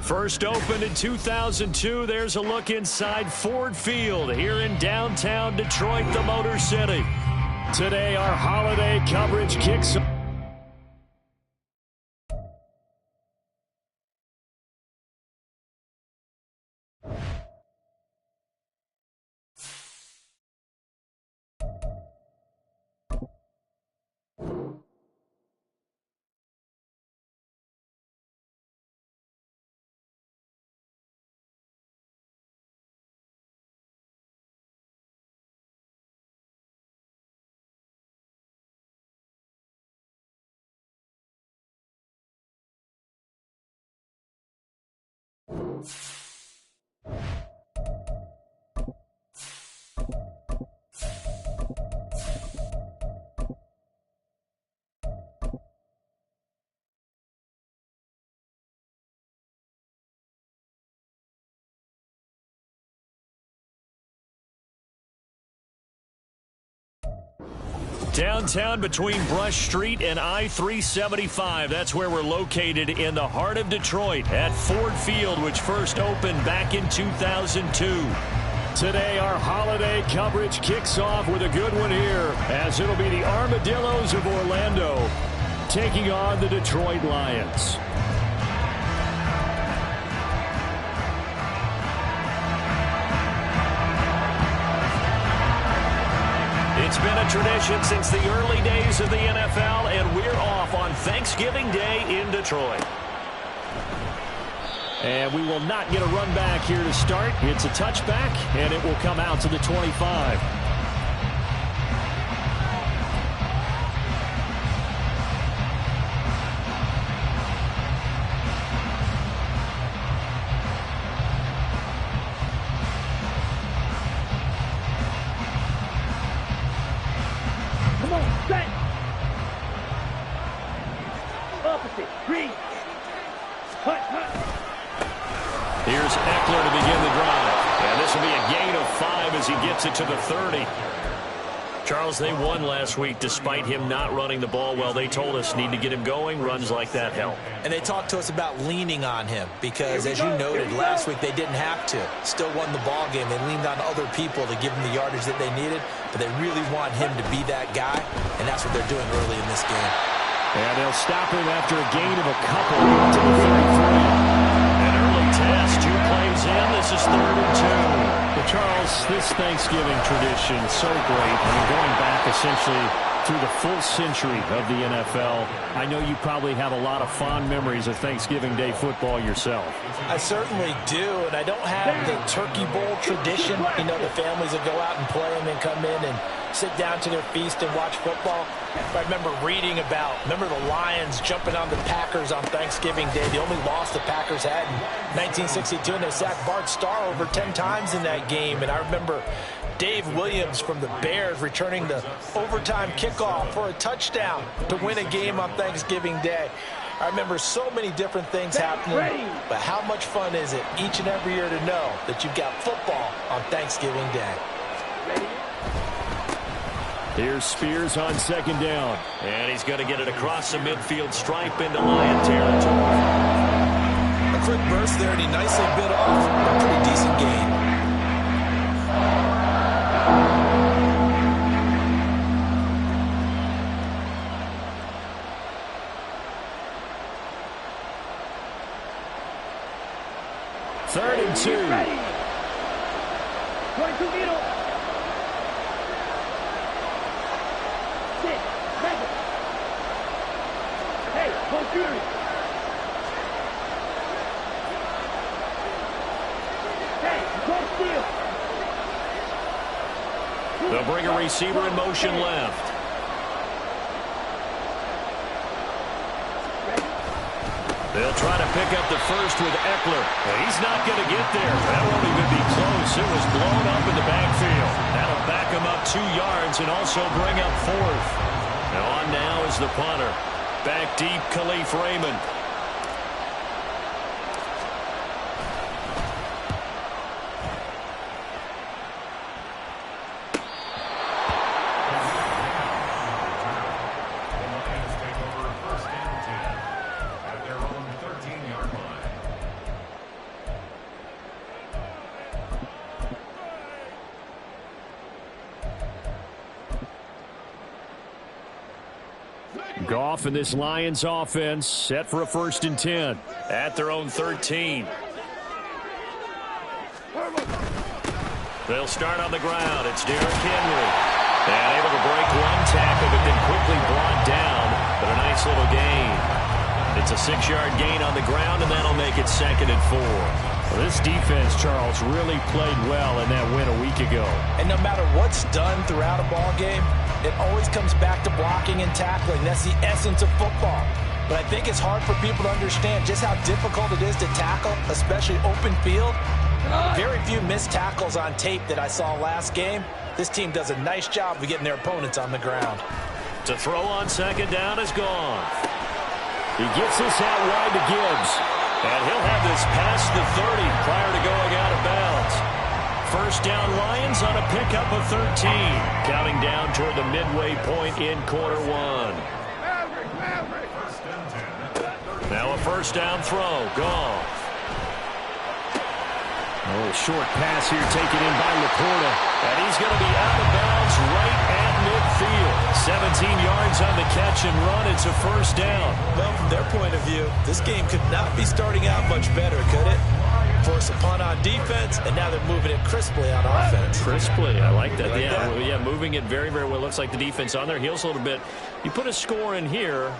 First opened in 2002, there's a look inside Ford Field here in downtown Detroit, the Motor City. Today, our holiday coverage kicks off. Downtown between Brush Street and I-375. That's where we're located in the heart of Detroit at Ford Field, which first opened back in 2002. Today, our holiday coverage kicks off with a good one here, as it'll be the Armadillos of Orlando taking on the Detroit Lions. It's been a tradition since the early days of the NFL, and we're off on Thanksgiving Day in Detroit. And we will not get a run back here to start. It's a touchback, and it will come out to the 25. Here's Eckler to begin the drive. And this will be a gain of 5 as he gets it to the 30. Charles, they won last week despite him not running the ball well. They told us need to get him going. Runs like that help. And they talked to us about leaning on him because, as you noted, last week they didn't have to. Still won the ball game. They leaned on other people to give them the yardage that they needed, but they really want him to be that guy, and that's what they're doing early in this game. And they'll stop him after a gain of a couple to the 33. An early test, 2 plays in. This is 3rd and 2. Well, Charles, this Thanksgiving tradition is so great. I mean, going back essentially through the full century of the NFL, I know you probably have a lot of fond memories of Thanksgiving Day football yourself. I certainly do, and I don't have the Turkey Bowl tradition. You know, the families that go out and play and then come in and sit down to their feast and watch football. I remember reading about, remember the Lions jumping on the Packers on Thanksgiving Day. The only loss the Packers had in 1962, and they sacked Bart Starr over 10 times in that game. And I remember Dave Williams from the Bears returning the overtime kickoff for a touchdown to win a game on Thanksgiving Day. I remember so many different things happening, but how much fun is it each and every year to know that you've got football on Thanksgiving Day? Here's Spears on 2nd down. And he's going to get it across the midfield stripe into Lion territory. A quick burst there, and he nicely bit off a pretty decent gain. Third and 2. Going to middle. Hey, go Fury. Hey, go steal. They'll bring a receiver in motion left. They'll try to pick up the first with Eckler. He's not going to get there. That won't even be close. It was blown up in the backfield. That'll back him up 2 yards and also bring up 4th. Now on now is the punter. Back deep, Khalif Raymond. Goff and this Lions offense set for a 1st and 10 at their own 13. They'll start on the ground. It's Derrick Henry. And able to break one tackle, but then quickly brought down. But a nice little gain. It's a 6-yard gain on the ground, and that'll make it 2nd and 4. Well, this defense, Charles, really played well in that win a week ago. And no matter what's done throughout a ball game, it always comes back to blocking and tackling. That's the essence of football. But I think it's hard for people to understand just how difficult it is to tackle, especially open field. Very few missed tackles on tape that I saw last game. This team does a nice job of getting their opponents on the ground. To throw on 2nd down is gone. He gets this out wide to Gibbs. And he'll have this past the 30 prior to going out of bounds. 1st down Lions on a pickup of 13. Counting down toward the midway point in quarter 1. Now a 1st down throw. Gone. Oh, short pass here taken in by Laporta. And he's going to be out of bounds right at midfield. 17 yards on the catch and run. It's a 1st down. Well, from their point of view, this game could not be starting out much better, could it? Force a punt on defense, and now they're moving it crisply on offense. Crisply, I like that. Like that? Yeah, moving it very, very well. Looks like the defense on their heels a little bit. You put a score in here,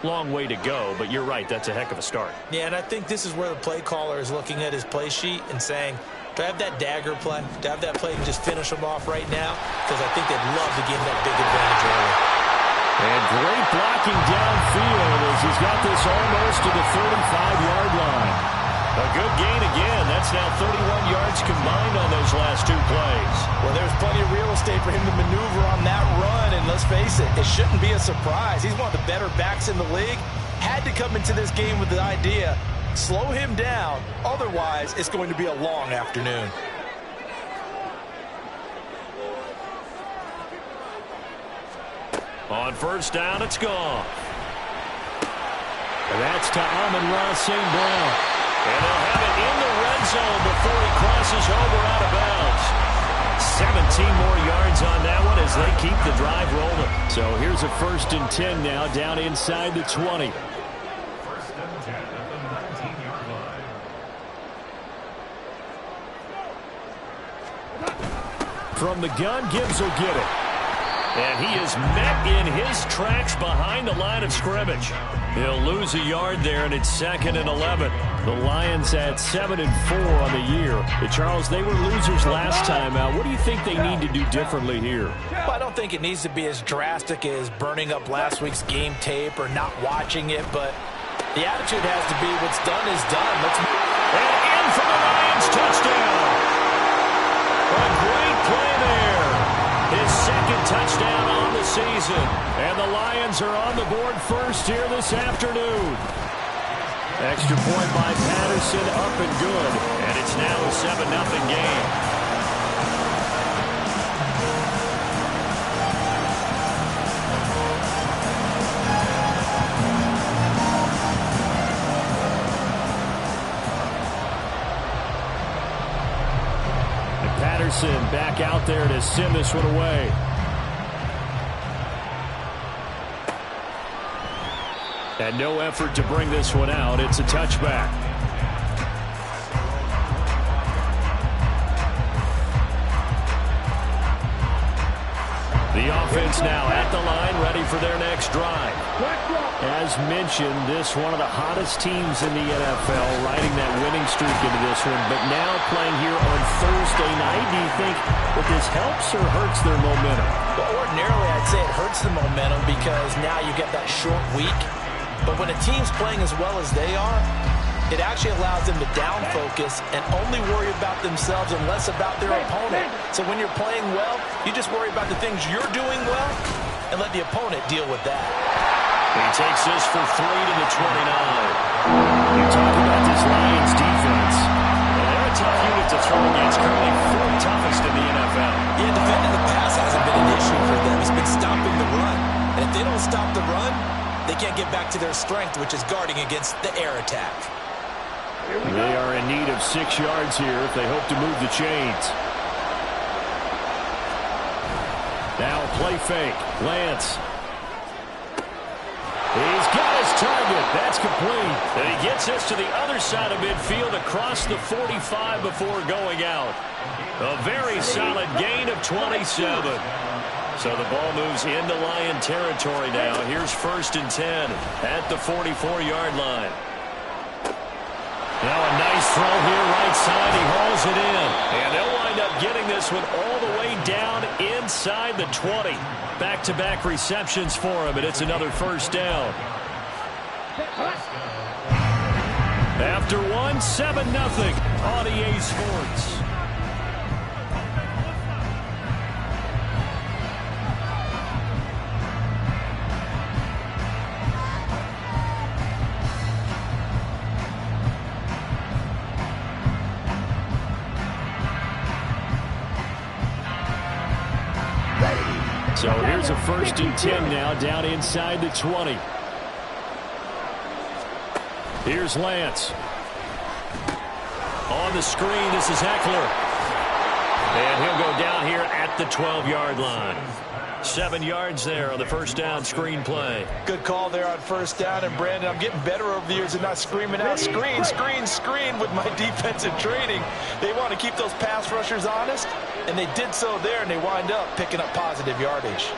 long way to go, but you're right, that's a heck of a start. Yeah, and I think this is where the play caller is looking at his play sheet and saying, do I have that dagger play? Do I have that play to just finish them off right now? Because I think they'd love to give him that big advantage early. And great blocking downfield as he's got this almost to the 35-yard line. A good gain again. That's now 31 yards combined on those last 2 plays. Well, there's plenty of real estate for him to maneuver on that run, and let's face it, it shouldn't be a surprise. He's one of the better backs in the league. Had to come into this game with the idea, slow him down, otherwise it's going to be a long afternoon. On 1st down, it's gone. And that's to Amon-Ra St. Brown. And they'll have it in the red zone before he crosses over out of bounds. 17 more yards on that one as they keep the drive rolling. So here's a 1st and 10 now down inside the 20. 1st and 10 at the 19-yard line. From the gun, Gibbs will get it. And he is met in his tracks behind the line of scrimmage. He'll lose a yard there, and it's 2nd and 11. The Lions at 7 and 4 on the year. But Charles, they were losers last time out. What do you think they need to do differently here? Well, I don't think it needs to be as drastic as burning up last week's game tape or not watching it, but the attitude has to be what's done is done. And in for the Lions touchdown. A great play there. His 2nd touchdown on the season. And the Lions are on the board first here this afternoon. Extra point by Patterson, up and good. And it's now a 7-0 game. Patterson back out there to send this one away. And no effort to bring this one out. It's a touchback. The offense now at the line, ready for their next drive. As mentioned, this one of the hottest teams in the NFL, riding that winning streak into this one, but now playing here on Thursday night. Do you think that this helps or hurts their momentum? Well, ordinarily, I'd say it hurts the momentum because now you get that short week. But when a team's playing as well as they are, it actually allows them to down focus and only worry about themselves and less about their opponent. So when you're playing well, you just worry about the things you're doing well and let the opponent deal with that. He takes this for 3 to the 29. You talk about this Lions defense. Well, they're a tough unit to throw against, currently 4th toughest in the NFL. Yeah, defending the pass hasn't been an issue for them. It's been stopping the run. And if they don't stop the run, they can't get back to their strength, which is guarding against the air attack. They are in need of 6 yards here if they hope to move the chains. Now play fake. Lance. He's got his target. That's complete. And he gets this to the other side of midfield across the 45 before going out. A very solid gain of 27. So the ball moves into Lion territory now. Here's 1st and 10 at the 44-yard line. Now a nice throw here right side. He hauls it in. And they'll wind up getting this one all the way down inside the 20. Back-to-back receptions for him, and it's another 1st down. After one, 7-0 on EA Sports. So here's a 1st and 10 now, down inside the 20. Here's Lance. On the screen, this is Eckler. And he'll go down here at the 12-yard line. 7 yards there on the 1st down screen play. Good call there on 1st down. And, Brandon, I'm getting better over the years and not screaming out, screen, screen, screen with my defensive training. They want to keep those pass rushers honest, and they did so there, and they wind up picking up positive yardage.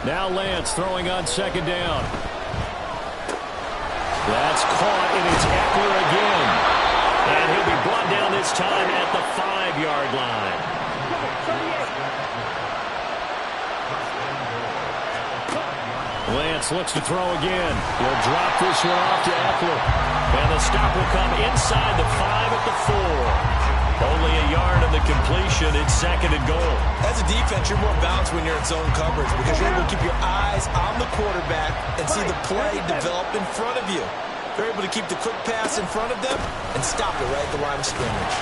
Now Lance throwing on 2nd down. That's caught, and it's Eckler again. And he'll be brought down this time at the 5-yard line. Lance looks to throw again. He'll drop this one off to Eckler. And the stop will come inside the 5 at the 4. Only a yard of the completion. It's 2nd and goal. As a defense, you're more balanced when you're in zone coverage because you're able to keep your eyes on the quarterback and see the play develop in front of you. They're able to keep the quick pass in front of them and stop it right at the line of scrimmage.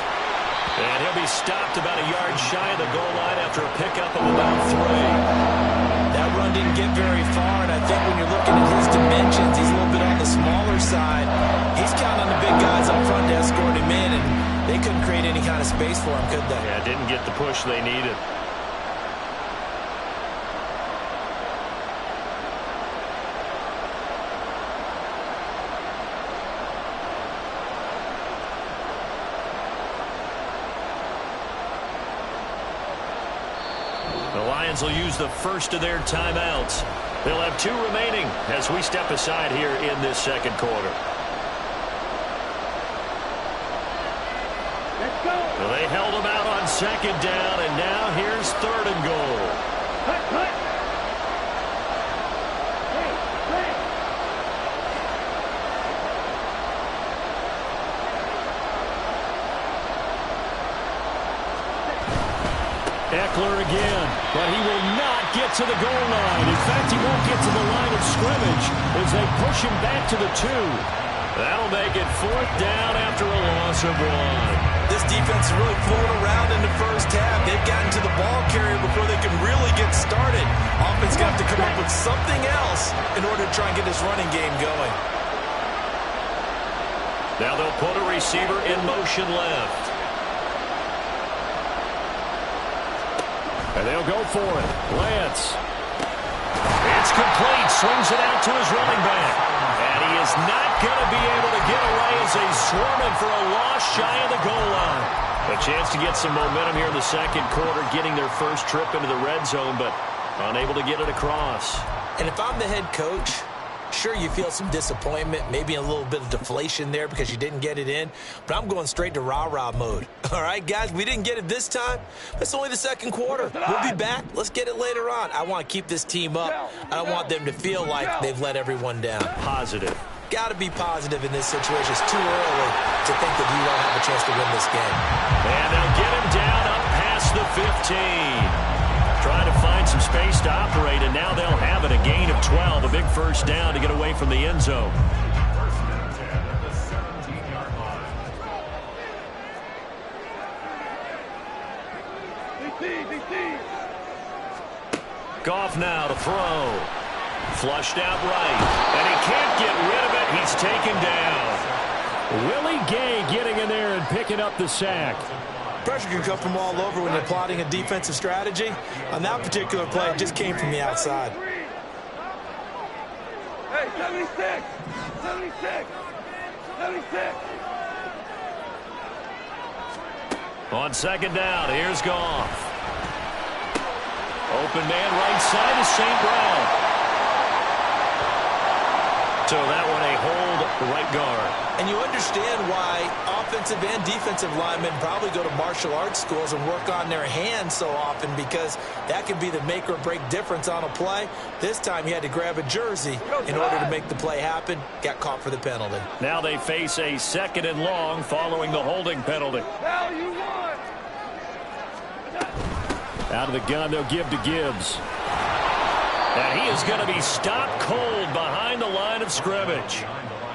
And he'll be stopped about a yard shy of the goal line after a pickup of about 3. That run didn't get very far, and I think when you're looking at his dimensions, he's a little bit on the smaller side. He's counting on the big guys up front to escort him in, and they couldn't create any kind of space for him, could they? Yeah, didn't get the push they needed. The Lions will use the first of their timeouts. They'll have 2 remaining as we step aside here in this 2nd quarter. Let's go. Well, they held him out on 2nd down, and now here's 3rd and goal. Cut, cut. Hey, play. Eckler again, but he will not get to the goal line. In fact, he won't get to the line of scrimmage as they push him back to the 2. That'll make it 4th down after a loss of 1. This defense is really fooling around in the 1st half. They've gotten to the ball carrier before they can really get started. Offense got to come up with something else in order to try and get this running game going. Now they'll put a receiver in motion left. And they'll go for it. Lance. It's complete. Swings it out to his running back. And he is not going to be able to get away as they swarm him for a loss shy of the goal line. A chance to get some momentum here in the 2nd quarter, getting their first trip into the red zone, but unable to get it across. And if I'm the head coach, sure, you feel some disappointment, maybe a little bit of deflation there because you didn't get it in, but I'm going straight to rah-rah mode. All right, guys, we didn't get it this time. It's only the 2nd quarter. We'll be back. Let's get it later on. I want to keep this team up. I don't want them to feel like they've let everyone down. Positive. Got to be positive in this situation. It's too early to think that you don't have a chance to win this game. And they'll get him down up past the 15. Trying to find some space to operate, and now they'll have it. A gain of 12, a big 1st down to get away from the end zone. 1st and 10 at the 17-yard line. Goff now to throw. Flushed out right, and he can't get rid of it. He's taken down. Willie Gay getting in there and picking up the sack. Pressure can come from all over when you're plotting a defensive strategy. On that particular play, it just came from the outside. Hey, 76! 76! 76! On second down, here's Goff. Open man right side is St. Brown. So that one a hold right guard. And you understand why offensive and defensive linemen probably go to martial arts schools and work on their hands so often, because that can be the make or break difference on a play. This time he had to grab a jersey in order to make the play happen. Got caught for the penalty. Now they face a 2nd and long following the holding penalty. Now you won! Out of the gun, they'll give to Gibbs. And he is going to be stopped cold behind the line of scrimmage.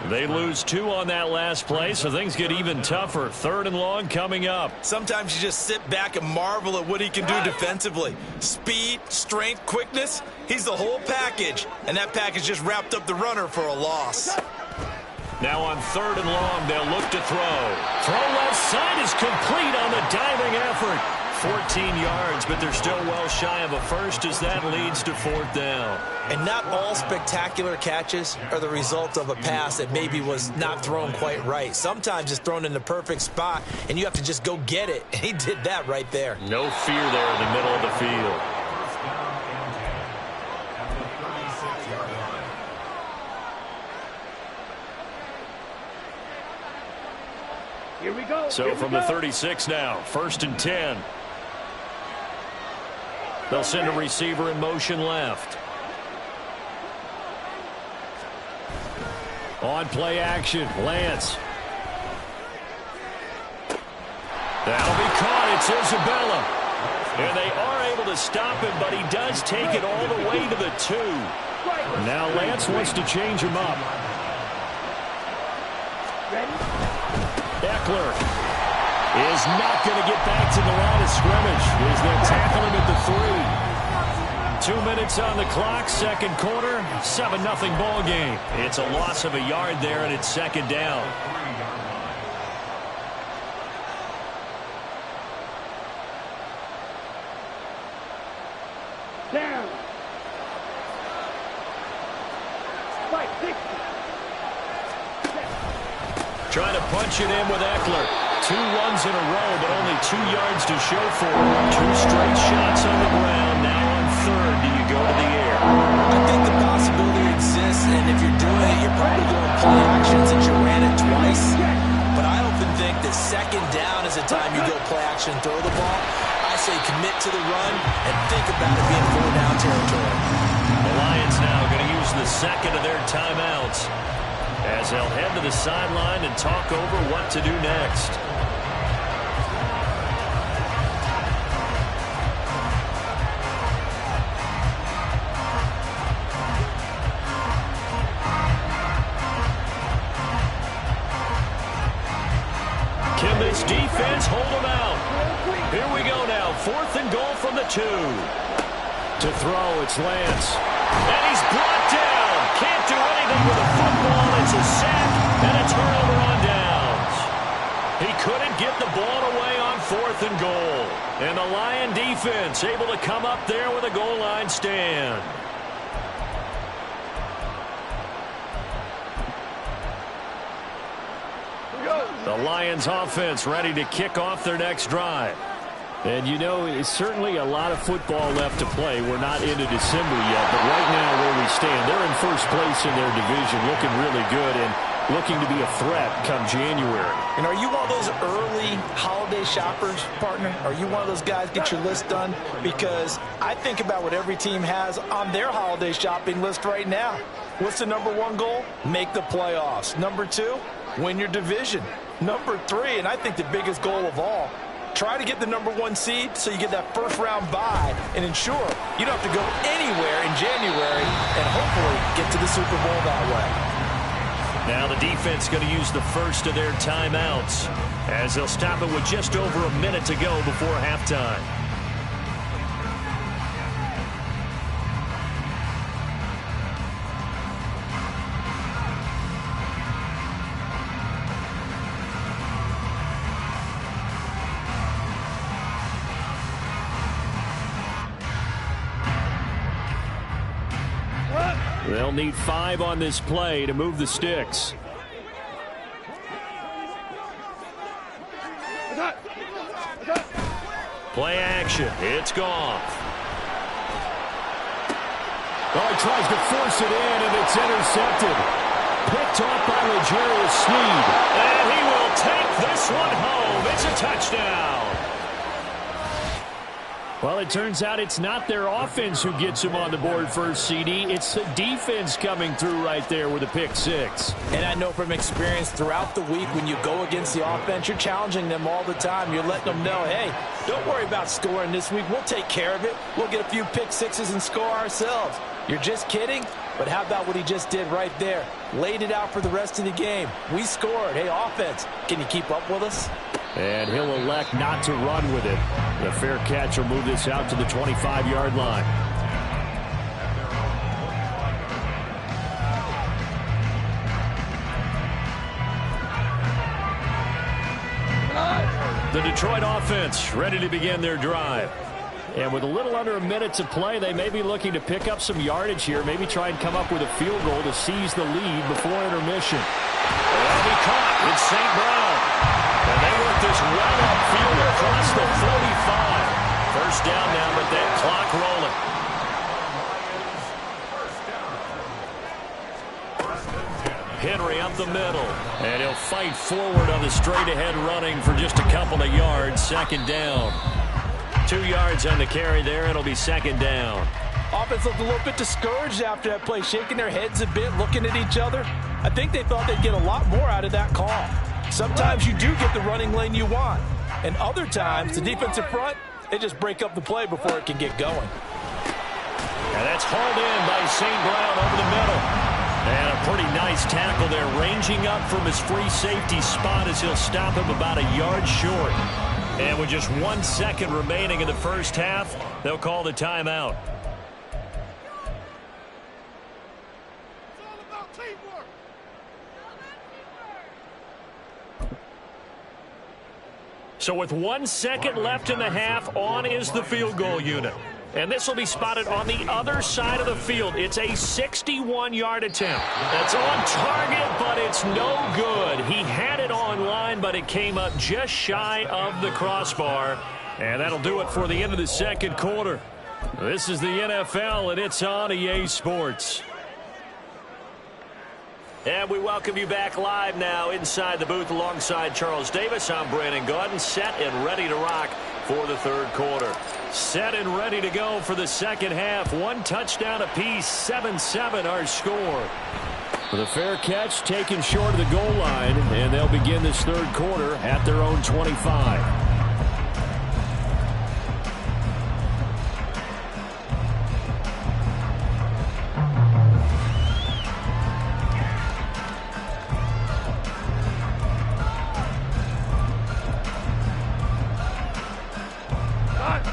They lose 2 on that last play, so things get even tougher. 3rd and long coming up. Sometimes you just sit back and marvel at what he can do defensively. Speed, strength, quickness. He's the whole package. And that package just wrapped up the runner for a loss. Now on 3rd and long, they'll look to throw. Throw left side is complete on the diving effort. 14 yards, but they're still well shy of a first as that leads to 4th down. And not all spectacular catches are the result of a pass that maybe was not thrown quite right. Sometimes it's thrown in the perfect spot, and you have to just go get it. And he did that right there. No fear there in the middle of the field. First down and 10 at the 36-yard line. Here we go. So from the 36 now, 1st and 10. They'll send a receiver in motion left. On play action, Lance. That'll be caught. It's Isabella. And they are able to stop him, but he does take it all the way to the 2. Now Lance wants to change him up. Eckler is not going to get back to the line of scrimmage. As they'll tackle him at the 3. 2 minutes on the clock, 2nd quarter, 7-0 ball game. It's a loss of a yard there, and it's 2nd down. Down. Fight, 60. Trying to punch it in with Eckler. 2 runs in a row, but only 2 yards to show for it. 2 straight shots on the ground. Now on 3rd, do you go to the air? I think the possibility exists, and if you're doing it, you're probably going play action since you ran it twice. But I often think that 2nd down is the time you go play action, throw the ball. I say commit to the run and think about it being 4 down territory. The Lions now going to use the 2nd of their timeouts as they'll head to the sideline and talk over what to do next. Can this defense hold them out? Here we go now. 4th and goal from the 2. To throw, it's Lance. And he's brought down. Can't do anything with the football. It's a sack and a turnover on downs. He couldn't get the ball away on 4th and goal. And the Lion defense able to come up there with a goal line stand. The Lions offense ready to kick off their next drive. And, you know, it's certainly a lot of football left to play. We're not into December yet, but right now where we stand, they're in first place in their division, looking really good and looking to be a threat come January. And are you one of those early holiday shoppers, partner? Are you one of those guys get your list done? Because I think about what every team has on their holiday shopping list right now. What's the #1 goal? Make the playoffs. #2, win your division. #3, and I think the biggest goal of all, try to get the #1 seed so you get that first-round bye and ensure you don't have to go anywhere in January and hopefully get to the Super Bowl that way. Now the defense going to use the first of their timeouts as they'll stop it with just over a minute to go before halftime. They'll They'll need 5 on this play to move the sticks. Play action. It's Goff. Oh, he tries to force it in, and it's intercepted. Picked off by L'Jarius Sneed. And he will take this one home. It's a touchdown. Well, it turns out it's not their offense who gets him on the board first, CD. It's the defense coming through right there with a pick 6. And I know from experience throughout the week, when you go against the offense, you're challenging them all the time. You're letting them know, hey, don't worry about scoring this week. We'll take care of it. We'll get a few pick 6s and score ourselves. You're just kidding? But how about what he just did right there? Laid it out for the rest of the game. We scored. Hey, offense, can you keep up with us? And he'll elect not to run with it. The fair catch will move this out to the 25-yard line. The Detroit offense ready to begin their drive. And with a little under a minute to play, they may be looking to pick up some yardage here, maybe try and come up with a field goal to seize the lead before intermission. And he caught. It's St. Brown. And they work this well upfield across the 45. First down now, but that clock rolling. Henry up the middle. And he'll fight forward on the straight-ahead running for just a couple of yards. Second down. 2 yards on the carry there. It'll be second down. Offense looked a little bit discouraged after that play, shaking their heads a bit, looking at each other. I think they thought they'd get a lot more out of that call. Sometimes you do get the running lane you want. And other times, the defensive front, they just break up the play before it can get going. And that's hauled in by St. Brown over the middle. And a pretty nice tackle there, ranging up from his free safety spot as he'll stop him about a yard short. And with just 1 second remaining in the first half, they'll call the timeout. So with 1 second left in the half, on is the field goal unit. And this will be spotted on the other side of the field. It's a 61-yard attempt. That's on target, but it's no good. He had it on line, but it came up just shy of the crossbar. And that'll do it for the end of the second quarter. This is the NFL, and it's on EA Sports. And we welcome you back live now inside the booth alongside Charles Davis. I'm Brandon Gaudin, set and ready to rock for the third quarter. Set and ready to go for the second half. 1 touchdown apiece, 7-7 our score. With a fair catch taken short of the goal line, and they'll begin this third quarter at their own 25.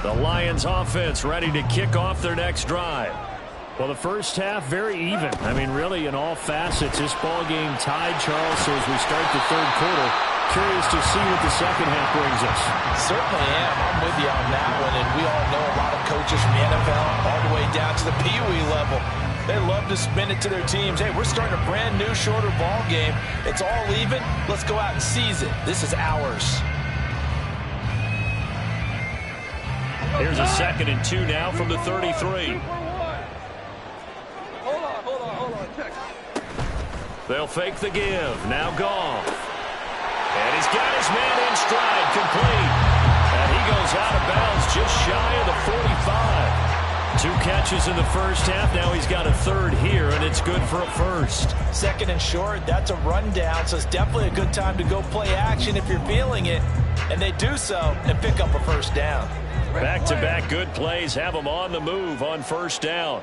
The Lions offense ready to kick off their next drive. Well, the first half very even. I mean, really in all facets, this ball game tied, Charles. So as we start the third quarter, curious to see what the second half brings us. Certainly am. I'm with you on that one. And we all know a lot of coaches from the NFL all the way down to the Pee Wee level. They love to spin it to their teams. Hey, we're starting a brand new, shorter ball game. It's all even. Let's go out and seize it. This is ours. Here's a 2nd and 2 now from the 33. Hold on. Check. They'll fake the give. Now Goff. And he's got his man in stride, complete. And he goes out of bounds just shy of the 45. 2 catches in the first half. Now he's got a third here, and it's good for a first. 2nd and short, that's a rundown, so it's definitely a good time to go play action if you're feeling it. And they do so and pick up a first down. Back-to-back good plays have them on the move on first down.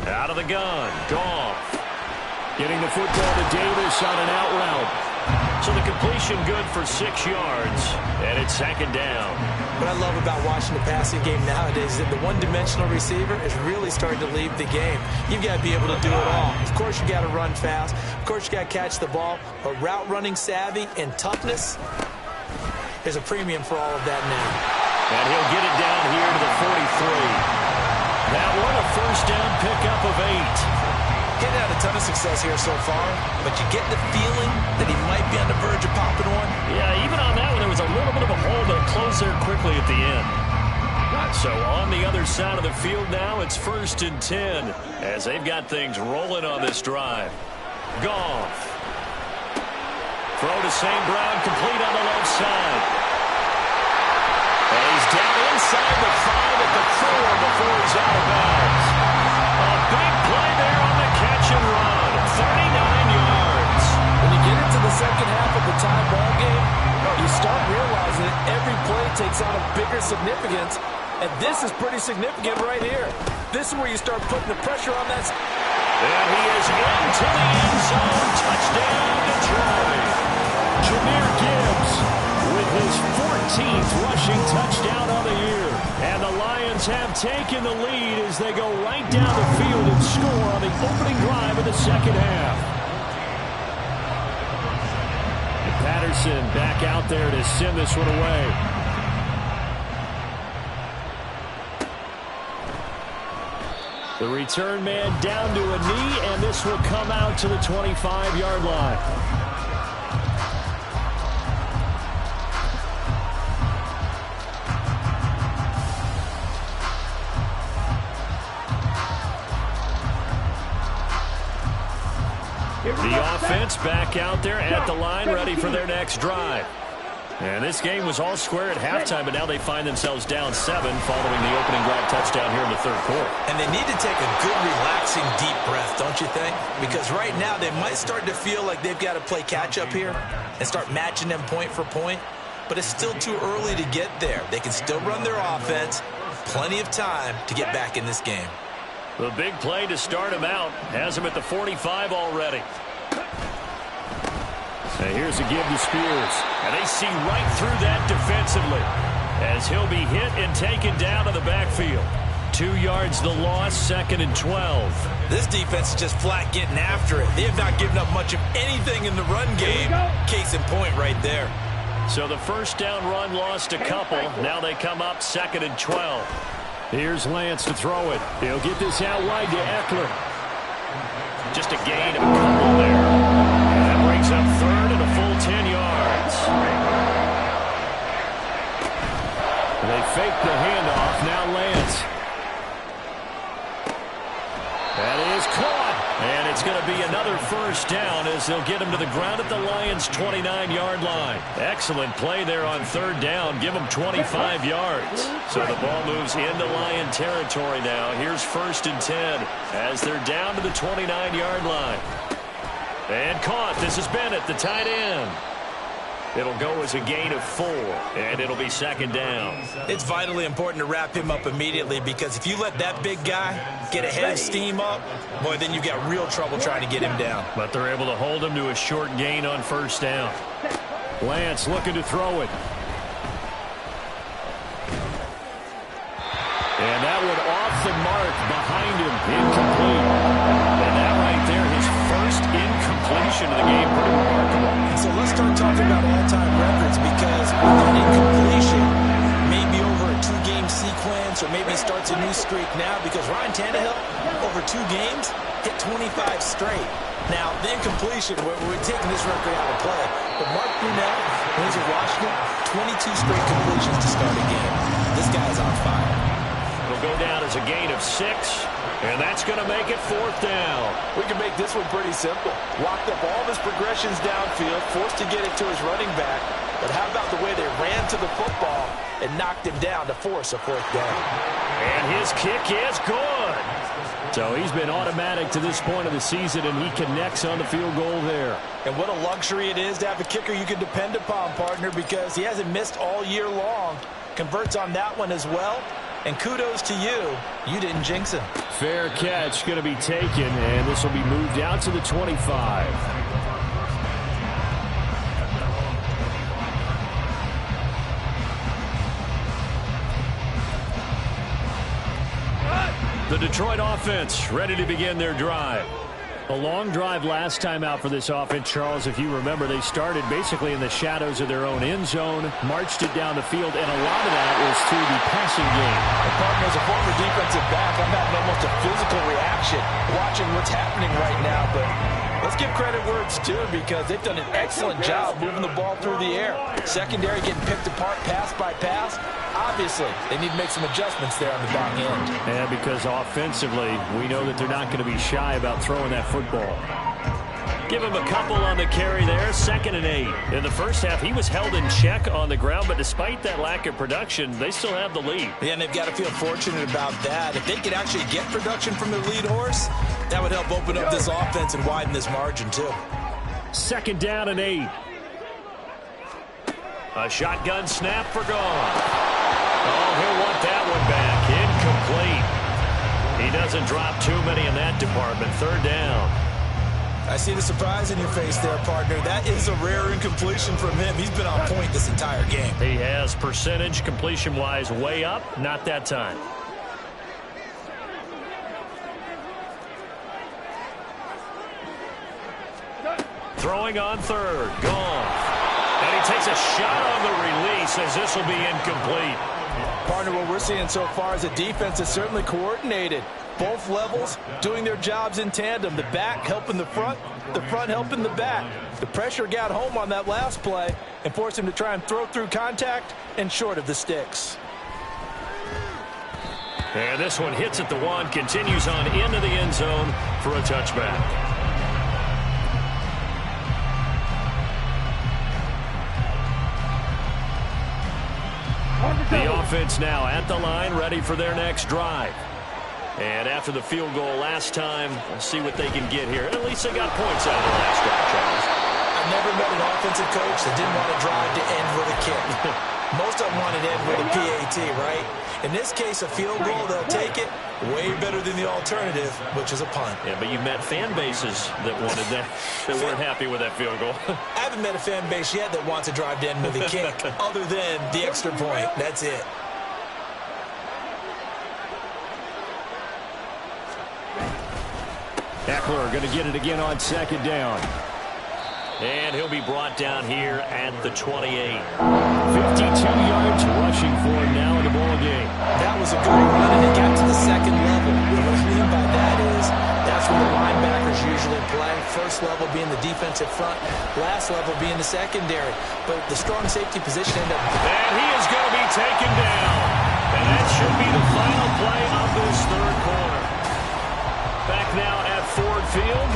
Out of the gun, Goff. Getting the football to Davis on an out route. So the completion good for 6 yards, and it's 2nd down. What I love about watching the passing game nowadays is that the one-dimensional receiver is really starting to leave the game. You've got to be able to do it all. Of course, you got to run fast. Of course, you got to catch the ball. But route running savvy and toughness, there's a premium for all of that now. And he'll get it down here to the 43. That one a first down pickup of 8. Getting had a ton of success here so far, but you get the feeling that he might be on the verge of popping one. Yeah, even on that one, there was a little bit of a hole, but it closed there quickly at the end. So on the other side of the field now, it's 1st and 10 as they've got things rolling on this drive. Goff. Throw to St. Brown, complete on the left side. And he's down inside the 5 at the 4 before he's out of bounds. A big play there on the catch and run. 39 yards. When you get into the second half of the tie ball game, you start realizing that every play takes on a bigger significance, and this is pretty significant right here. This is where you start putting the pressure on that. And he is into the end zone. Touchdown, Detroit. Jahmyr Gibbs with his 14th rushing touchdown of the year. And the Lions have taken the lead as they go right down the field and score on the opening drive of the second half. And Patterson back out there to send this one away. The return man down to a knee, and this will come out to the 25-yard line. The offense back out there at the line, ready for their next drive. And this game was all square at halftime, but now they find themselves down 7 following the opening drive touchdown here in the third quarter. And they need to take a good, relaxing, deep breath, don't you think? Because right now they might start to feel like they've got to play catch-up here and start matching them point for point. But it's still too early to get there. They can still run their offense. Plenty of time to get back in this game. The big play to start him out has him at the 45 already. And here's a give to Spears. And they see right through that defensively as he'll be hit and taken down to the backfield. 2 yards the loss, 2nd and 12. This defense is just flat getting after it. They have not given up much of anything in the run game. Case in point right there. So the first down run lost a couple. Now they come up 2nd and 12. Here's Lance to throw it. He'll get this out wide to Eckler. Just a gain of a couple there. And that brings up 3rd and a full 10 yards. They fake the handoff. Now Lance. That is caught. And it's going to be another first down as they'll get him to the ground at the Lions' 29-yard line. Excellent play there on 3rd down. Give them 25 yards. So the ball moves into Lion territory now. Here's 1st and 10 as they're down to the 29-yard line. And caught. This is Bennett, the tight end. It'll go as a gain of 4, and it'll be 2nd down. It's vitally important to wrap him up immediately because if you let that big guy get ahead of steam up, boy, then you've got real trouble trying to get him down. But they're able to hold him to a short gain on 1st down. Lance looking to throw it. And that one off the mark behind him. Incomplete. And that right there, his first incompletion of the game. Pretty remarkable. So let's start talking about all-time records because that incompletion may be over a 2-game sequence or maybe starts a new streak now because Ryan Tannehill, over 2 games, hit 25 straight. Now, the incompletion, we're taking this record out of play, but Mark Brunell, when he's in Washington, 22 straight completions to start a game. This guy's on fire. It'll go down as a gain of 6, and that's going to make it 4th down. We can make this one pretty simple. Locked up all of his progressions downfield, forced to get it to his running back. But how about the way they ran to the football and knocked him down to force a 4th down? And his kick is good. So he's been automatic to this point of the season, and he connects on the field goal there. And what a luxury it is to have a kicker you can depend upon, partner, because he hasn't missed all year long. Converts on that one as well. And kudos to you. You didn't jinx him. Fair catch going to be taken, and this will be moved out to the 25. The Detroit offense ready to begin their drive. A long drive last time out for this offense, Charles. If you remember, they started basically in the shadows of their own end zone, marched it down the field, and a lot of that was through the passing game. As a former defensive back, I'm having almost a physical reaction watching what's happening right now, but let's give credit where it's due because they've done an excellent job moving the ball through the air. Secondary getting picked apart pass by pass. Obviously, they need to make some adjustments there on the back end. Yeah, because offensively, we know that they're not going to be shy about throwing that football. Give him a couple on the carry there, 2nd and 8. In the first half, he was held in check on the ground, but despite that lack of production, they still have the lead. Yeah, and they've got to feel fortunate about that. If they could actually get production from their lead horse, that would help open up this offense and widen this margin, too. 2nd down and 8. A shotgun snap for gone. Oh, he'll want that one back. Incomplete. He doesn't drop too many in that department. 3rd down. I see the surprise in your face there, partner. That is a rare incompletion from him. He's been on point this entire game. He has percentage completion-wise way up. Not that time. Throwing on 3rd. Gone. And he takes a shot on the release as this will be incomplete. Partner, what we're seeing so far is a defense that's certainly coordinated. Both levels doing their jobs in tandem. The back helping the front helping the back. The pressure got home on that last play and forced him to try and throw through contact and short of the sticks. And this one hits at the 1, continues on into the end zone for a touchback. The offense now at the line, ready for their next drive. And after the field goal last time, we'll see what they can get here. At least they got points out of the last drive, Charles. I've never met an offensive coach that didn't want to drive to end with a kick. Most of them want to end with a PAT, right? In this case, a field goal, they'll take it. Way better than the alternative, which is a punt. Yeah, but you've met fan bases that wanted that, that weren't happy with that field goal. I haven't met a fan base yet that wants to drive to end with a kick, other than the extra point. That's it. Eckler going to get it again on 2nd down. And he'll be brought down here at the 28. 52 yards rushing for him now in the ball game. That was a good run, and it got to the 2nd level. And what I mean by that is that's where the linebackers usually play. First level being the defensive front, last level being the secondary. But the strong safety position ended up. And he is going to be taken down. And that should be the final play of this 3rd quarter. Back now at Ford Field,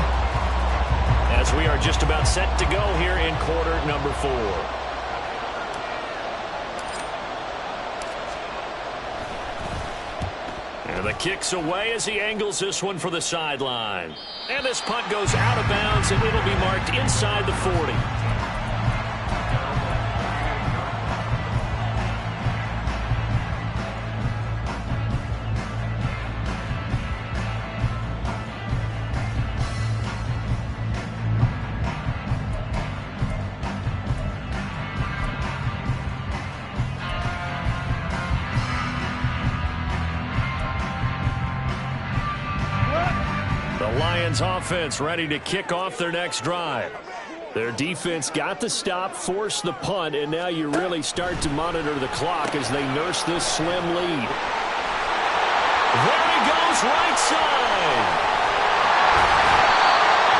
as we are just about set to go here in quarter number 4. And the kick's away as he angles this one for the sideline. And this punt goes out of bounds, and it'll be marked inside the 40. Offense ready to kick off their next drive. Their defense got the stop, forced the punt, and now you really start to monitor the clock as they nurse this slim lead. There he goes, right side.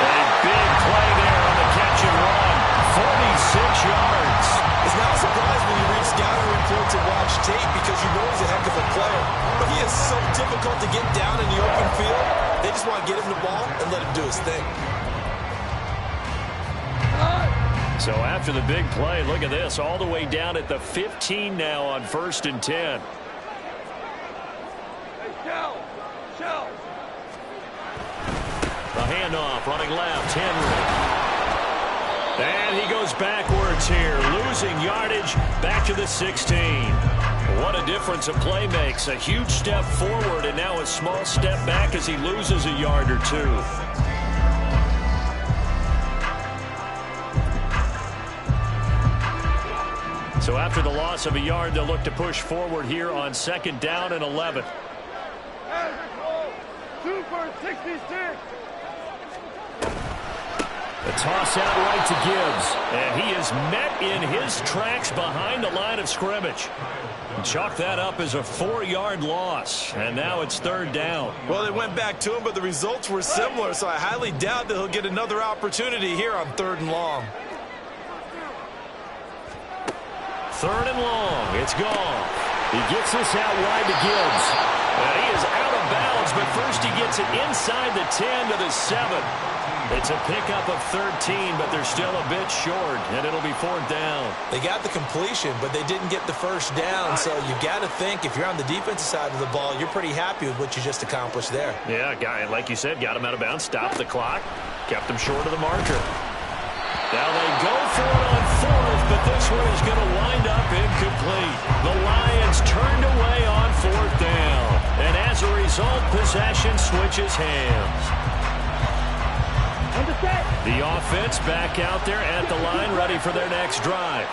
A big play there on the catch and run. 46 yards. It's not surprising when you read scouting reports and watch tape because you know he's a heck of a player. But he is so difficult to get down in the open field. They just want to get him the ball and let him do his thing. So after the big play, look at this, all the way down at the 15 now on 1st and 10. Shell. The handoff, running left, Henry. And he goes backwards here, losing yardage back to the 16. What a difference a play makes. A huge step forward and now a small step back as he loses a yard or 2. So after the loss of a yard, they'll look to push forward here on 2nd down and 11. Super 66. The toss out right to Gibbs. And he is met in his tracks behind the line of scrimmage. Chalk that up as a 4-yard loss. And now it's third down. Well, they went back to him, but the results were similar, so I highly doubt that he'll get another opportunity here on 3rd and long. 3rd and long. It's gone. He gets this out wide to Gibbs. And he is out of bounds, but first he gets it inside the 10 to the 7. It's a pickup of 13, but they're still a bit short, and it'll be 4th down. They got the completion, but they didn't get the first down, so you got to think if you're on the defensive side of the ball, you're pretty happy with what you just accomplished there. Yeah, guy, like you said, got him out of bounds, stopped the clock, kept him short of the marker. Now they go for it on 4th, but this one is going to wind up incomplete. The Lions turned away on 4th down, and as a result, possession switches hands. The offense back out there at the line, ready for their next drive.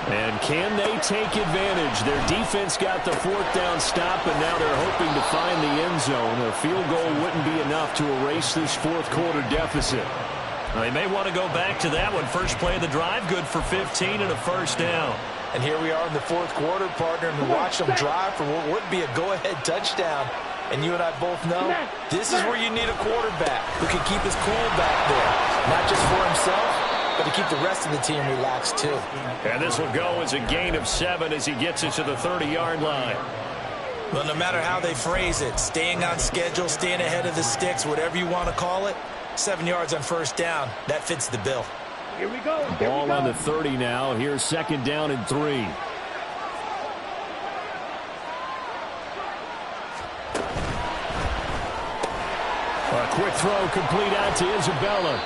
And can they take advantage? Their defense got the 4th down stop, and now they're hoping to find the end zone. A field goal wouldn't be enough to erase this 4th quarter deficit. They may want to go back to that one. First play of the drive, good for 15 and a 1st down. And here we are in the 4th quarter, partner, and we watch them drive for what would be a go-ahead touchdown. And you and I both know this is where you need a quarterback who can keep his cool back there. Not just for himself, but to keep the rest of the team relaxed too. And this will go as a gain of 7 as he gets it to the 30-yard line. Well, no matter how they phrase it, staying on schedule, staying ahead of the sticks, whatever you want to call it, 7 yards on 1st down, that fits the bill. Here we go. Ball on the 30 now. Here's 2nd down and 3. A quick throw complete out to Isabella.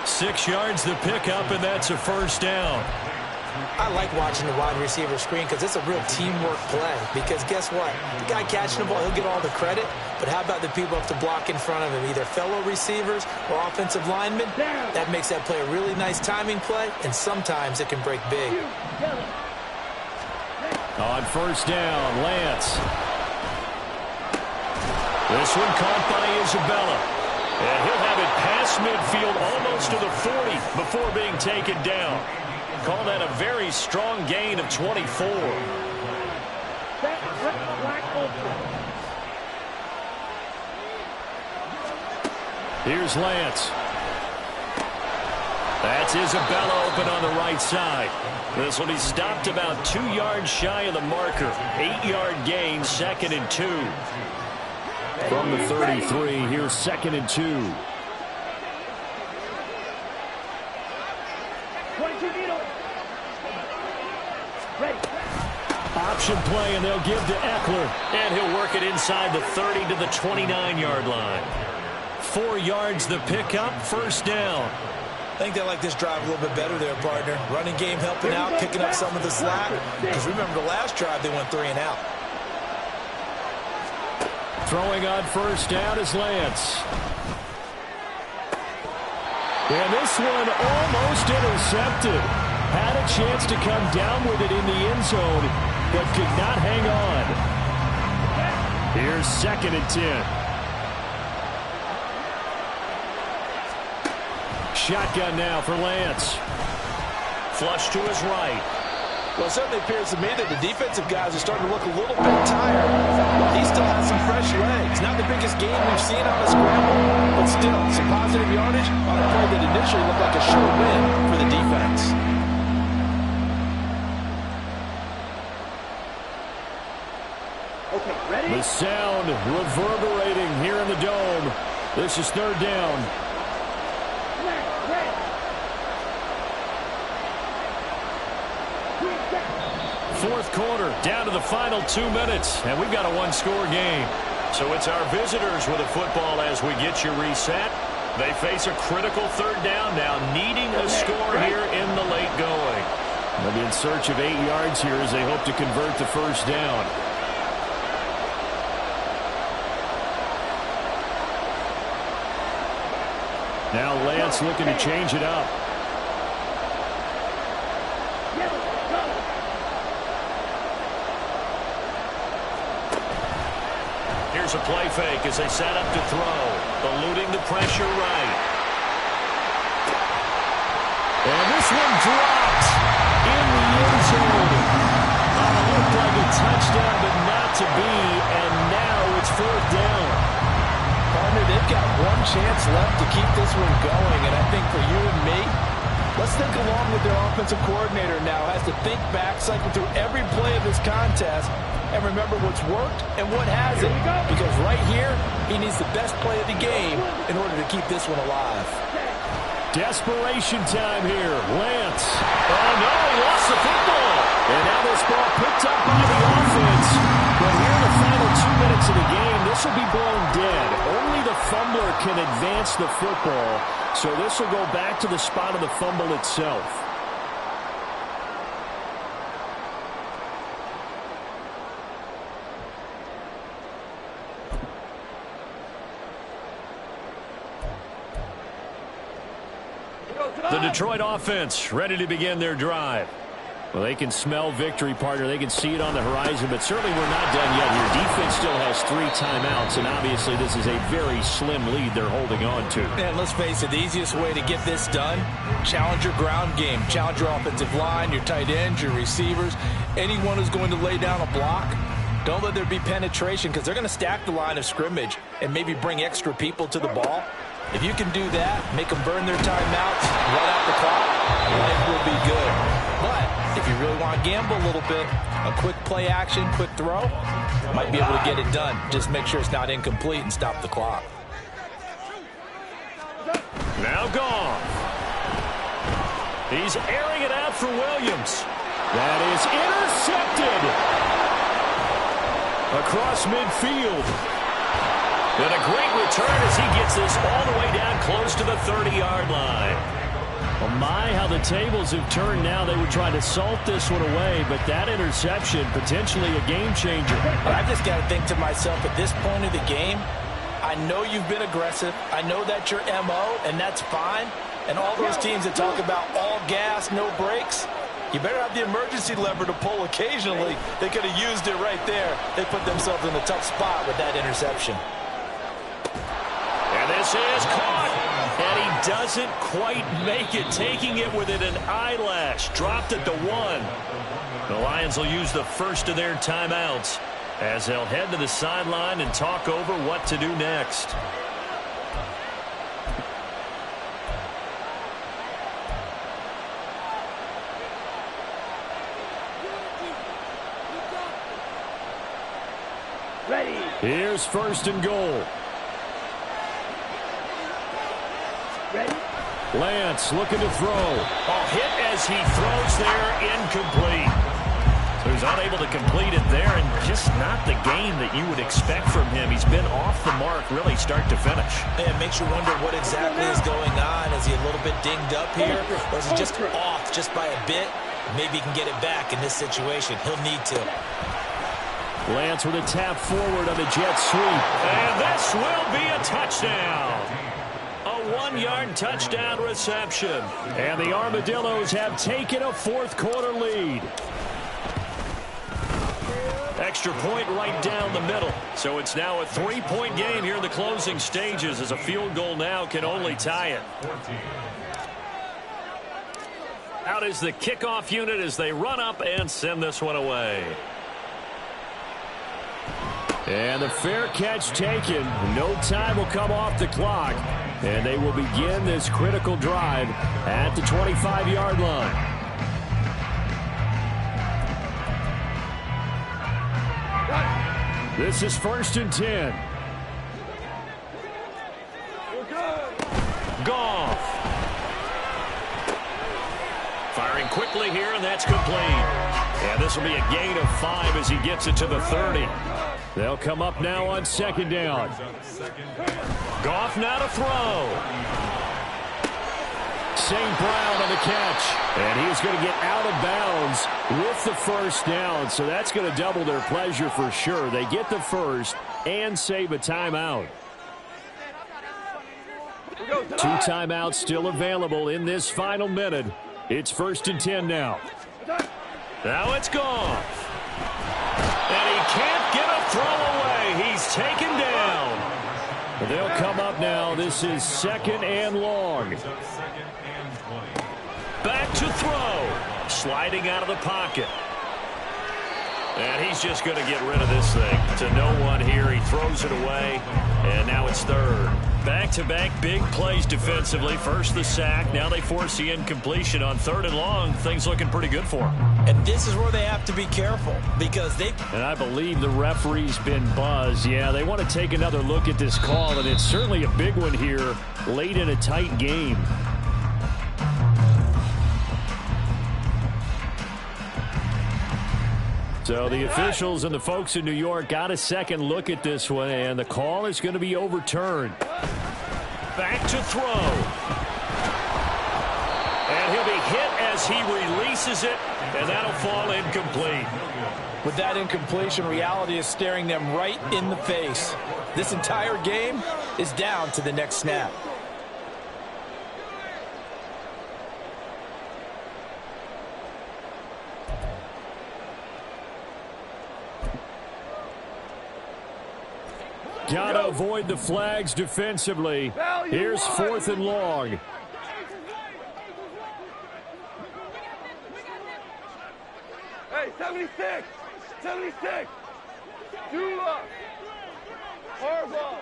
6 yards the pickup, and that's a 1st down. I like watching the wide receiver screen because it's a real teamwork play. Because guess what? The guy catching the ball, he'll get all the credit. But how about the people up to block in front of him, either fellow receivers or offensive linemen? That makes that play a really nice timing play, and sometimes it can break big. On 1st down, Lance. This one caught by Isabella. And he'll have it past midfield almost to the 40 before being taken down. Call that a very strong gain of 24. Here's Lance. That's Isabella open on the right side. This one he stopped about 2 yards shy of the marker. 8-yard gain, 2nd and 2. From the 33, here's 2nd and 2. Option play, and they'll give to Eckler. And he'll work it inside the 30 to the 29-yard line. 4 yards the pickup, 1st down. I think they like this drive a little bit better there, partner. Running game helping out, picking up some of the slack. Because remember the last drive, they went 3 and out. Throwing on 1st down is Lance. And this one almost intercepted. Had a chance to come down with it in the end zone, but could not hang on. Here's 2nd and 10. Shotgun now for Lance. Flush to his right. Well, it certainly appears to me that the defensive guys are starting to look a little bit tired. While he still has some fresh legs. Not the biggest game we've seen on a scramble, but still, some positive yardage on a play that initially looked like a sure win for the defense. Okay, ready? The sound reverberating here in the dome. This is 3rd down. 4th quarter, down to the final 2 minutes, and we've got a 1-score game. So it's our visitors with a football as we get you reset. They face a critical 3rd down now, needing a score here in the late going. They'll be in search of 8 yards here as they hope to convert the 1st down. Now Lance looking to change it up. Here's a play fake as they set up to throw. Eluding the pressure right. touchdown, but not to be, and now it's fourth down. Partner, they've got one chance left to keep this one going, and I think for you and me, let's think along with their offensive coordinator now. Has to think back, cycle through every play of this contest, and remember what's worked and what hasn't. Because right here, he needs the best play of the game in order to keep this one alive. Desperation time here. Lance. Oh, no, he lost the football. And now this ball picked up by the offense. But here in the final 2 minutes of the game, this will be blown dead. Only the fumbler can advance the football. So this will go back to the spot of the fumble itself. The Detroit offense ready to begin their drive. Well, they can smell victory, partner. They can see it on the horizon, but certainly we're not done yet here. Defense still has 3 timeouts, and obviously this is a very slim lead they're holding on to. And let's face it, the easiest way to get this done, challenge your ground game. Challenge your offensive line, your tight ends, your receivers, anyone who's going to lay down a block. Don't let there be penetration because they're going to stack the line of scrimmage and maybe bring extra people to the ball. If you can do that, make them burn their timeouts, run out the clock, life will be good. But if you really want to gamble a little bit, a quick play action, quick throw, might be able to get it done. Just make sure it's not incomplete and stop the clock. Now Goff. He's airing it out for Williams. That is intercepted. Across midfield. And a great return as he gets this all the way down close to the 30-yard line. Oh my, how the tables have turned now. They were trying to salt this one away, but that interception, potentially a game changer. But I've just got to think to myself, at this point of the game, I know you've been aggressive. I know that's your MO, and that's fine. And all those teams that talk about all gas, no brakes, you better have the emergency lever to pull occasionally. They could have used it right there. They put themselves in a tough spot with that interception. And this is caught. And he doesn't quite make it, taking it within an eyelash. Dropped at the 1. The Lions will use the first of their timeouts as they'll head to the sideline and talk over what to do next. Ready. Here's first and goal. Ready. Lance looking to throw. Oh, hit as he throws there, incomplete. So he's unable to complete it there, and just not the game that you would expect from him. He's been off the mark really start to finish. And it makes you wonder what exactly is going on. Is he a little bit dinged up here, or is he just off just by a bit? Maybe he can get it back in this situation. He'll need to. Lance with a tap forward on the jet sweep. And this will be a touchdown. A 1-yard touchdown reception. And the Armadillos have taken a fourth-quarter lead. Extra point right down the middle. So it's now a 3-point game here in the closing stages as a field goal now can only tie it. Out is the kickoff unit as they run up and send this one away. And the fair catch taken. No time will come off the clock. And they will begin this critical drive at the 25-yard line. This is first and 10. Goff. Firing quickly here, and that's complete. And this will be a gain of 5 as he gets it to the 30. They'll come up now on second down. Goff now to throw. St. Brown on the catch. And he's going to get out of bounds with the first down. So that's going to double their pleasure for sure. They get the first and save a timeout. 2 timeouts still available in this final minute. It's first and 10 now. Now it's Goff. And he can't get a throw away. He's taken down. They'll come up now. This is second and long. Back to throw. Sliding out of the pocket. And he's just going to get rid of this thing to no one here. He throws it away, and now it's third. Back-to-back big plays defensively. First the sack. Now they force the incompletion on 3rd and long. Things looking pretty good for them. And this is where they have to be careful because they... And I believe the referee's been buzzed. Yeah, they want to take another look at this call, and it's certainly a big one here late in a tight game. So the officials and the folks in New York got a second look at this one, and the call is going to be overturned. Back to throw. And he'll be hit as he releases it, and that'll fall incomplete. With that incompletion, reality is staring them right in the face. This entire game is down to the next snap. Got to avoid the flags defensively. Here's 4th and long. Hey, 76! 76! Dula! Harbaugh!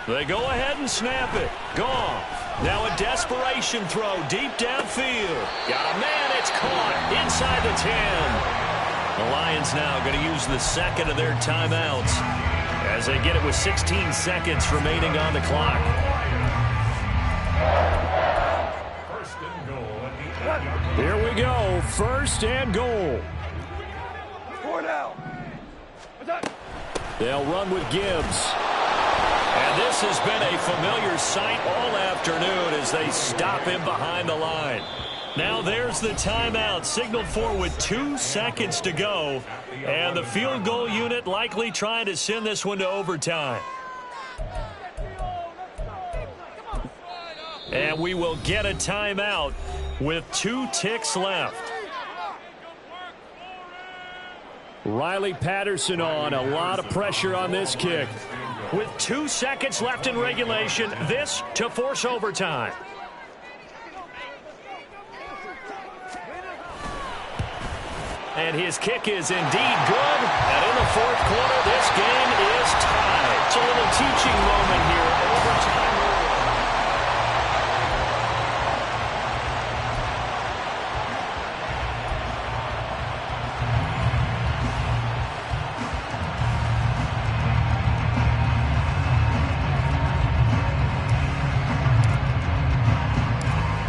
They go ahead and snap it. Gone. Now a desperation throw deep downfield. Got a man. It's caught inside the 10. The Lions now going to use the second of their timeouts as they get it with 16 seconds remaining on the clock. First and goal. Here we go. 1st and goal. Score now! They'll run with Gibbs. And this has been a familiar sight all afternoon as they stop him behind the line. Now there's the timeout signaled for with 2 seconds to go. And the field goal unit likely trying to send this one to overtime. And we will get a timeout with 2 ticks left. Riley Patterson on. A lot of pressure on this kick. With 2 seconds left in regulation, this to force overtime. And his kick is indeed good. And in the 4th quarter, this game is tied. It's a little teaching moment here. Overtime rule.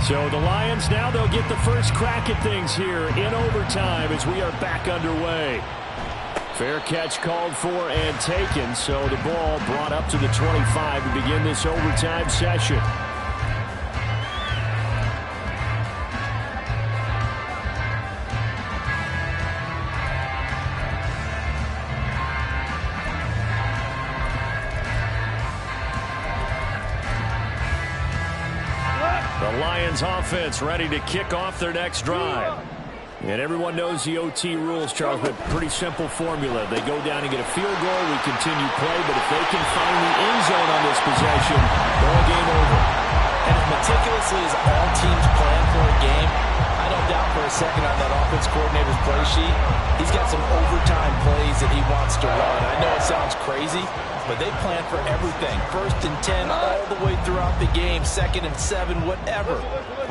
So the Lions now they'll get the first crack at things here in overtime as we are back underway. Fair catch called for and taken, so the ball brought up to the 25 to begin this overtime session. The Lions offense ready to kick off their next drive. And everyone knows the OT rules, Charles, but pretty simple formula. They go down and get a field goal, we continue play, but if they can find the end zone on this possession, ball game over. And as meticulously as all teams plan for a game, I don't doubt for a second on that offense coordinator's play sheet, he's got some overtime plays that he wants to run. I know it sounds crazy, but they plan for everything. 1st and 10 all the way throughout the game, 2nd and 7, whatever.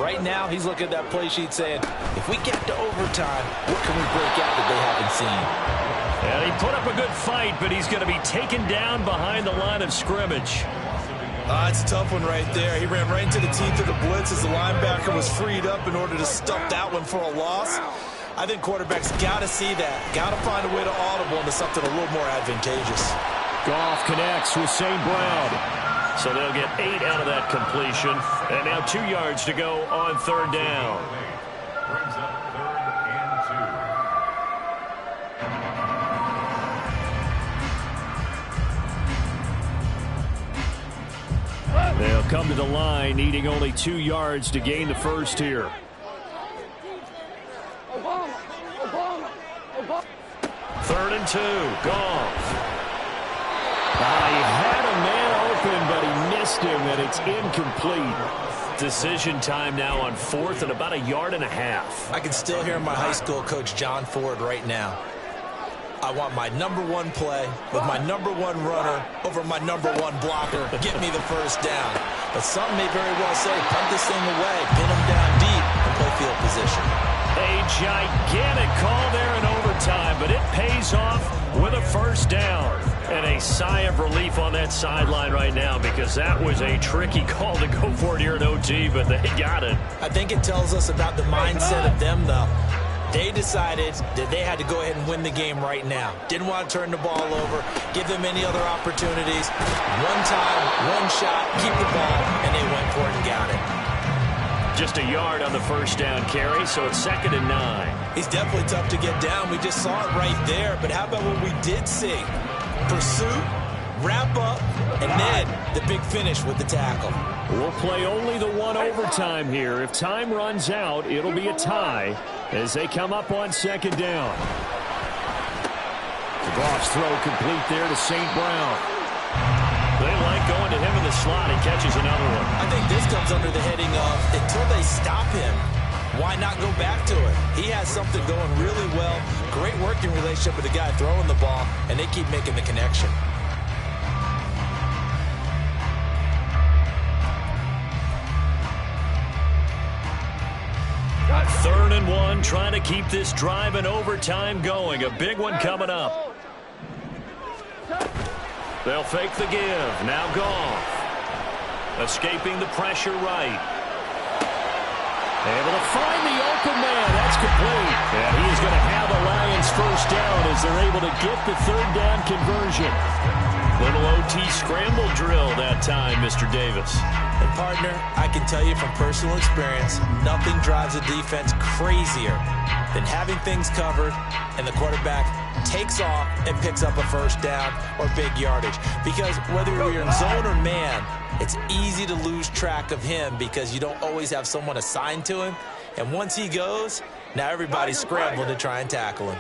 Right now, he's looking at that play sheet saying, if we get to overtime, what can we break out that they haven't seen? And he put up a good fight, but he's going to be taken down behind the line of scrimmage. It's a tough one right there. He ran right into the teeth of the blitz as the linebacker was freed up in order to stop that one for a loss. I think quarterbacks got to see that. Got to find a way to audible into something a little more advantageous. Goff connects with St. Brown. So they'll get 8 out of that completion. And now 2 yards to go on 3rd down. Brings up 3rd and 2. They'll come to the line, needing only 2 yards to gain the first here. Third and 2, Goff. He had a man open, but he missed him, and it's incomplete. Decision time now on 4th and about 1.5 yards. I can still hear my high school coach, John Ford, right now. I want my #1 play with my #1 runner over my #1 blocker. Get me the first down. But some may very well say, punt this thing away, pin them down deep, and play field position. A gigantic call there in overtime, but it pays off with a first down. And a sigh of relief on that sideline right now, because that was a tricky call to go for it here in OT, but they got it. I think it tells us about the mindset of them, though. They decided that they had to go ahead and win the game right now. Didn't want to turn the ball over, give them any other opportunities. One time, one shot, keep the ball, and they went for it and got it. Just 1 yard on the first down carry, so it's 2nd and 9. He's definitely tough to get down. We just saw it right there, but how about what we did see? Pursuit, wrap up, and then the big finish with the tackle. We'll play only the one overtime here. If time runs out, it'll be a tie as they come up on 2nd down. Goff's throw complete there to St. Brown. They like going to him in the slot. He catches another one. I think this comes under the heading of, until they stop him, why not go back to it? He has something going really well. Great working relationship with the guy throwing the ball, and they keep making the connection. Third and 1, trying to keep this drive in overtime going. A big one coming up. They'll fake the give. Now Goff. Escaping the pressure right. Able to find the open man. That's complete. And he is going to have a Lions first down as they're able to get the 3rd down conversion. Little OT scramble drill that time, Mr. Davis. And, partner, I can tell you from personal experience, nothing drives a defense crazier than having things covered and the quarterback takes off and picks up a first down or big yardage. Because whether you're in zone or man, it's easy to lose track of him because you don't always have someone assigned to him. And once he goes, now everybody's scrambling to try and tackle him.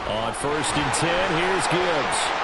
On 1st and 10, here's Gibbs.